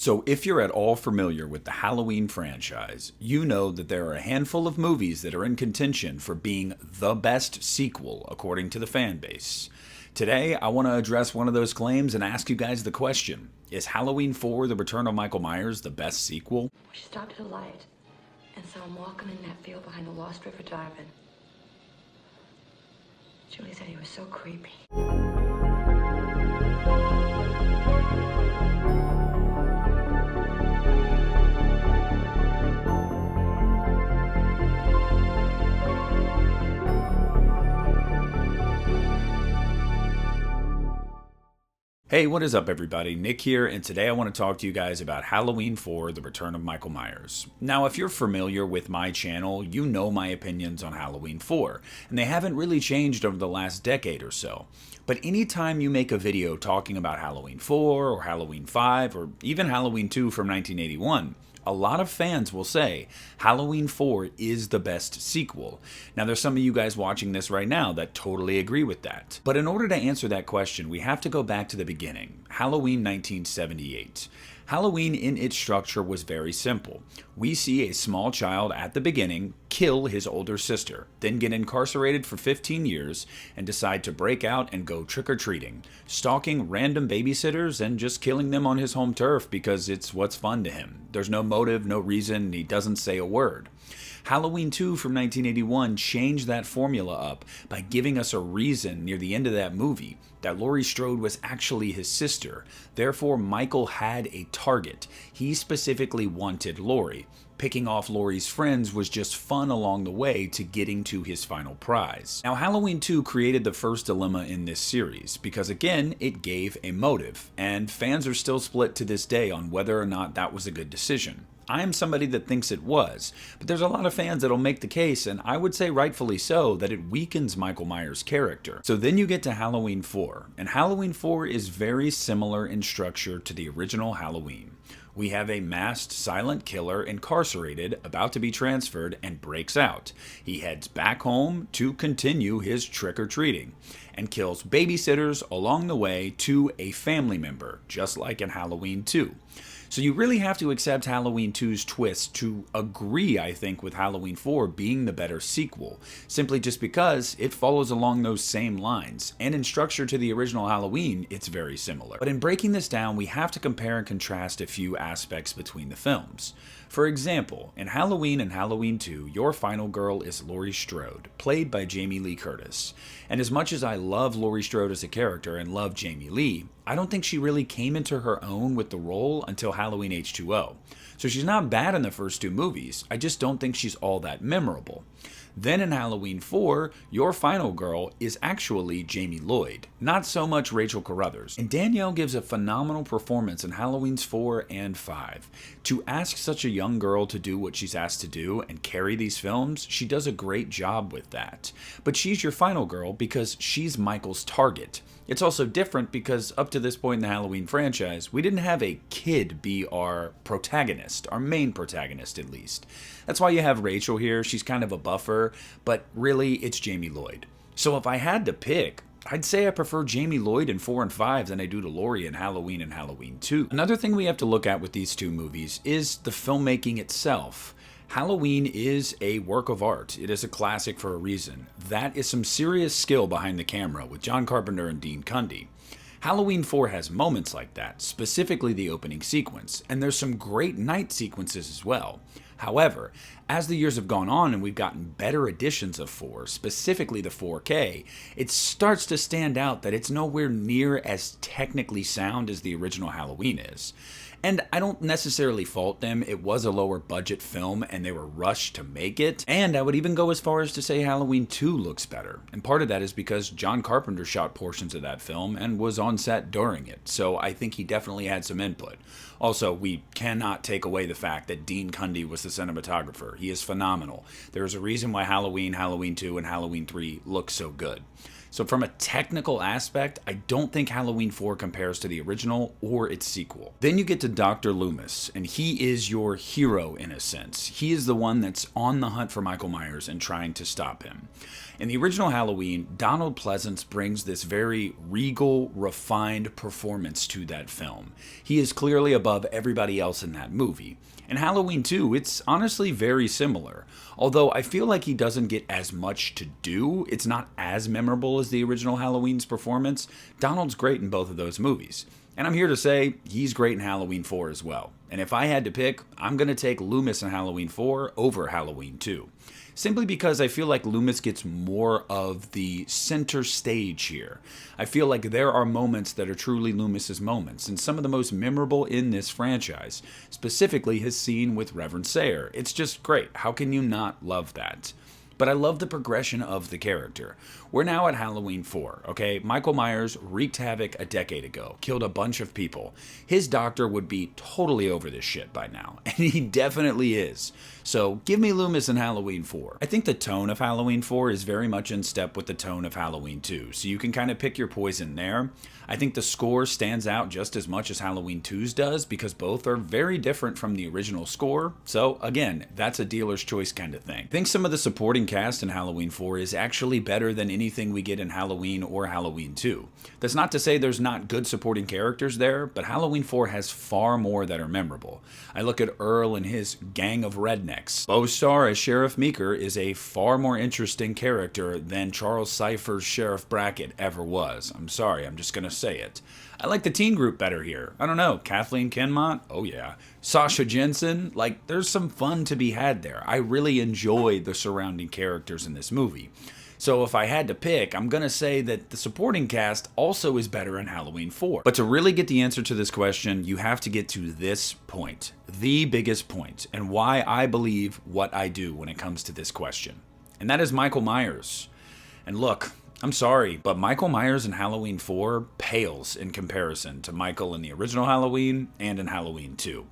So, if you're at all familiar with the Halloween franchise, you know that there are a handful of movies that are in contention for being the best sequel, according to the fan base. Today, I want to address one of those claims and ask you guys the question: is Halloween 4 The Return of Michael Myers the best sequel? We stopped at a light and saw him walking in that field behind the Lost River Drive-In. Julie said he was so creepy. Hey, what is up everybody? Nick here, and today I want to talk to you guys about Halloween 4 The Return of Michael Myers. Now, if you're familiar with my channel, you know my opinions on Halloween 4, and they haven't really changed over the last decade or so. But anytime you make a video talking about Halloween 4 or Halloween 5 or even Halloween 2 from 1981, a lot of fans will say Halloween 4 is the best sequel. Now, there's some of you guys watching this right now that totally agree with that. But in order to answer that question, we have to go back to the beginning, Halloween 1978. Halloween in its structure was very simple. We see a small child at the beginning kill his older sister, then get incarcerated for 15 years and decide to break out and go trick-or-treating, stalking random babysitters and just killing them on his home turf because it's what's fun to him. There's no motive, no reason, he doesn't say a word. Halloween 2 from 1981 changed that formula up by giving us a reason near the end of that movie that Laurie Strode was actually his sister. Therefore, Michael had a target. He specifically wanted Laurie. Picking off Laurie's friends was just fun along the way to getting to his final prize. Now, Halloween 2 created the first dilemma in this series because, again, it gave a motive, and fans are still split to this day on whether or not that was a good decision. I am somebody that thinks it was, but there's a lot of fans that'll make the case, and I would say rightfully so, that it weakens Michael Myers' character. So then you get to Halloween 4, and Halloween 4 is very similar in structure to the original Halloween. We have a masked silent killer incarcerated, about to be transferred, and breaks out. He heads back home to continue his trick-or-treating, and kills babysitters along the way to a family member, just like in Halloween 2. So you really have to accept Halloween 2's twist to agree, I think, with Halloween 4 being the better sequel, simply just because it follows along those same lines, and in structure to the original Halloween, it's very similar. But in breaking this down, we have to compare and contrast a few aspects between the films. For example, in Halloween and Halloween 2, your final girl is Laurie Strode, played by Jamie Lee Curtis. And as much as I love Laurie Strode as a character and love Jamie Lee, I don't think she really came into her own with the role until Halloween H2O. So she's not bad in the first two movies, I just don't think she's all that memorable. Then in Halloween 4, your final girl is actually Jamie Lloyd, not so much Rachel Carruthers. And Danielle gives a phenomenal performance in Halloweens 4 and 5. To ask such a young girl to do what she's asked to do and carry these films, she does a great job with that. But she's your final girl because she's Michael's target. It's also different because up to this point in the Halloween franchise, we didn't have a kid be our protagonist, our main protagonist at least. That's why you have Rachel here, she's kind of a buffer, but really it's Jamie Lloyd. So if I had to pick, I'd say I prefer Jamie Lloyd in 4 and 5 than I do to Laurie in Halloween and Halloween 2. Another thing we have to look at with these two movies is the filmmaking itself. Halloween is a work of art. It is a classic for a reason. That is some serious skill behind the camera with John Carpenter and Dean Cundey. Halloween 4 has moments like that, specifically the opening sequence, and there's some great night sequences as well. However, as the years have gone on and we've gotten better editions of 4, specifically the 4K, it starts to stand out that it's nowhere near as technically sound as the original Halloween is. And I don't necessarily fault them, it was a lower budget film and they were rushed to make it. And I would even go as far as to say Halloween 2 looks better. And part of that is because John Carpenter shot portions of that film and was on set during it, so I think he definitely had some input. Also, we cannot take away the fact that Dean Cundey was the cinematographer. He is phenomenal. There's a reason why Halloween, Halloween 2, and Halloween 3 look so good. So from a technical aspect, I don't think Halloween 4 compares to the original or its sequel. Then you get to Dr. Loomis, and he is your hero in a sense. He is the one that's on the hunt for Michael Myers and trying to stop him. In the original Halloween, Donald Pleasance brings this very regal, refined performance to that film. He is clearly above everybody else in that movie. In Halloween 2, it's honestly very similar. Although I feel like he doesn't get as much to do, it's not as memorable as the original Halloween's performance. Donald's great in both of those movies. And I'm here to say he's great in Halloween 4 as well. And if I had to pick, I'm going to take Loomis in Halloween 4 over Halloween 2. Simply because I feel like Loomis gets more of the center stage here. I feel like there are moments that are truly Loomis's moments, and some of the most memorable in this franchise. Specifically his scene with Reverend Sayer. It's just great. How can you not love that? But I love the progression of the character. We're now at Halloween 4, okay? Michael Myers wreaked havoc a decade ago, killed a bunch of people. His doctor would be totally over this shit by now, and he definitely is. So give me Loomis in Halloween 4. I think the tone of Halloween 4 is very much in step with the tone of Halloween 2, so you can kind of pick your poison there. I think the score stands out just as much as Halloween 2's does because both are very different from the original score. So again, that's a dealer's choice kind of thing. I think some of the supporting cast in Halloween 4 is actually better than anything we get in Halloween or Halloween 2. That's not to say there's not good supporting characters there, but Halloween 4 has far more that are memorable. I look at Earl and his gang of rednecks. Beau Starr as Sheriff Meeker is a far more interesting character than Charles Cypher's Sheriff Brackett ever was. I'm sorry, I'm just gonna say it. I like the teen group better here. I don't know, Kathleen Kinmont? Oh yeah. Sasha Jensen? Like, there's some fun to be had there. I really enjoy the surrounding characters in this movie. So if I had to pick, I'm gonna say that the supporting cast also is better in Halloween 4. But to really get the answer to this question, you have to get to this point. The biggest point, and why I believe what I do when it comes to this question. And that is Michael Myers. And look, I'm sorry, but Michael Myers in Halloween 4 pales in comparison to Michael in the original Halloween and in Halloween 2.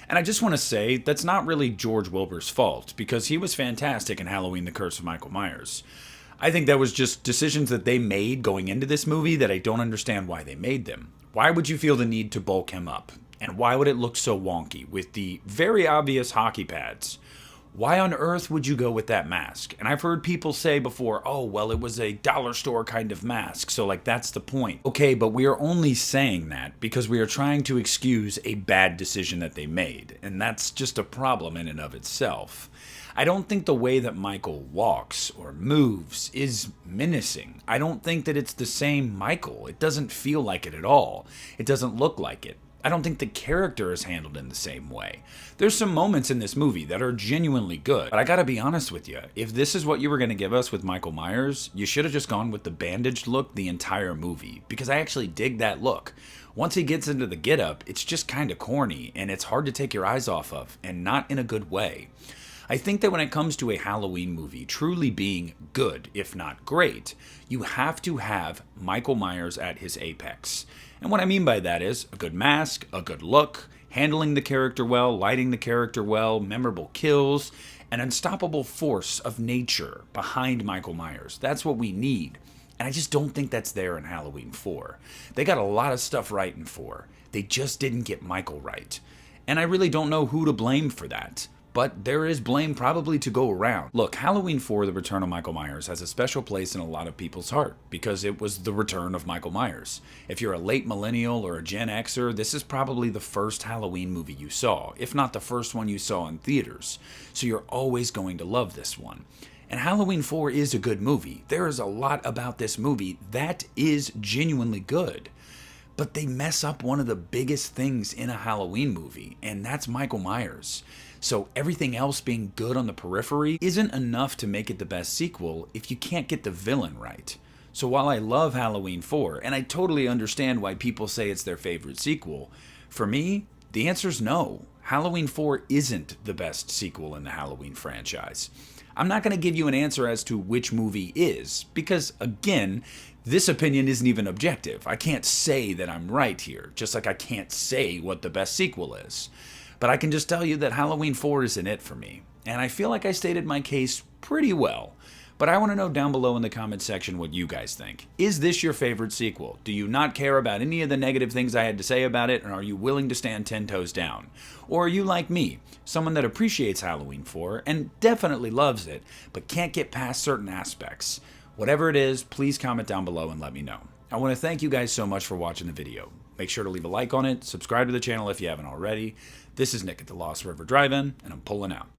And I just want to say, that's not really George Wilbur's fault, because he was fantastic in Halloween: The Curse of Michael Myers. I think that was just decisions that they made going into this movie that I don't understand why they made them. Why would you feel the need to bulk him up? And why would it look so wonky with the very obvious hockey pads? Why on earth would you go with that mask? And I've heard people say before, oh, well, it was a dollar store kind of mask, so like that's the point. Okay, but we are only saying that because we are trying to excuse a bad decision that they made, and that's just a problem in and of itself. I don't think the way that Michael walks or moves is menacing. I don't think that it's the same Michael. It doesn't feel like it at all. It doesn't look like it. I don't think the character is handled in the same way. There's some moments in this movie that are genuinely good, but I gotta be honest with you. If this is what you were gonna give us with Michael Myers, you should have just gone with the bandaged look the entire movie, because I actually dig that look. Once he gets into the getup, it's just kinda corny, and it's hard to take your eyes off of, and not in a good way. I think that when it comes to a Halloween movie truly being good, if not great, you have to have Michael Myers at his apex. And what I mean by that is a good mask, a good look, handling the character well, lighting the character well, memorable kills, an unstoppable force of nature behind Michael Myers. That's what we need. And I just don't think that's there in Halloween 4. They got a lot of stuff right in 4. They just didn't get Michael right. And I really don't know who to blame for that. But there is blame probably to go around. Look, Halloween 4, The Return of Michael Myers, has a special place in a lot of people's heart because it was the return of Michael Myers. If you're a late millennial or a Gen Xer, this is probably the first Halloween movie you saw, if not the first one you saw in theaters. So you're always going to love this one. And Halloween 4 is a good movie. There is a lot about this movie that is genuinely good. But they mess up one of the biggest things in a Halloween movie, and that's Michael Myers. So everything else being good on the periphery isn't enough to make it the best sequel if you can't get the villain right. So while I love Halloween 4, and I totally understand why people say it's their favorite sequel, for me, the answer's no. Halloween 4 isn't the best sequel in the Halloween franchise. I'm not going to give you an answer as to which movie is, because again, this opinion isn't even objective. I can't say that I'm right here, just like I can't say what the best sequel is. But I can just tell you that Halloween 4 isn't it for me. And I feel like I stated my case pretty well. But I want to know down below in the comment section what you guys think. Is this your favorite sequel? Do you not care about any of the negative things I had to say about it, and are you willing to stand 10 toes down? Or are you like me, someone that appreciates Halloween 4 and definitely loves it, but can't get past certain aspects? Whatever it is, please comment down below and let me know. I want to thank you guys so much for watching the video. Make sure to leave a like on it, subscribe to the channel if you haven't already. This is Nick at the Lost River Drive-In, and I'm pulling out.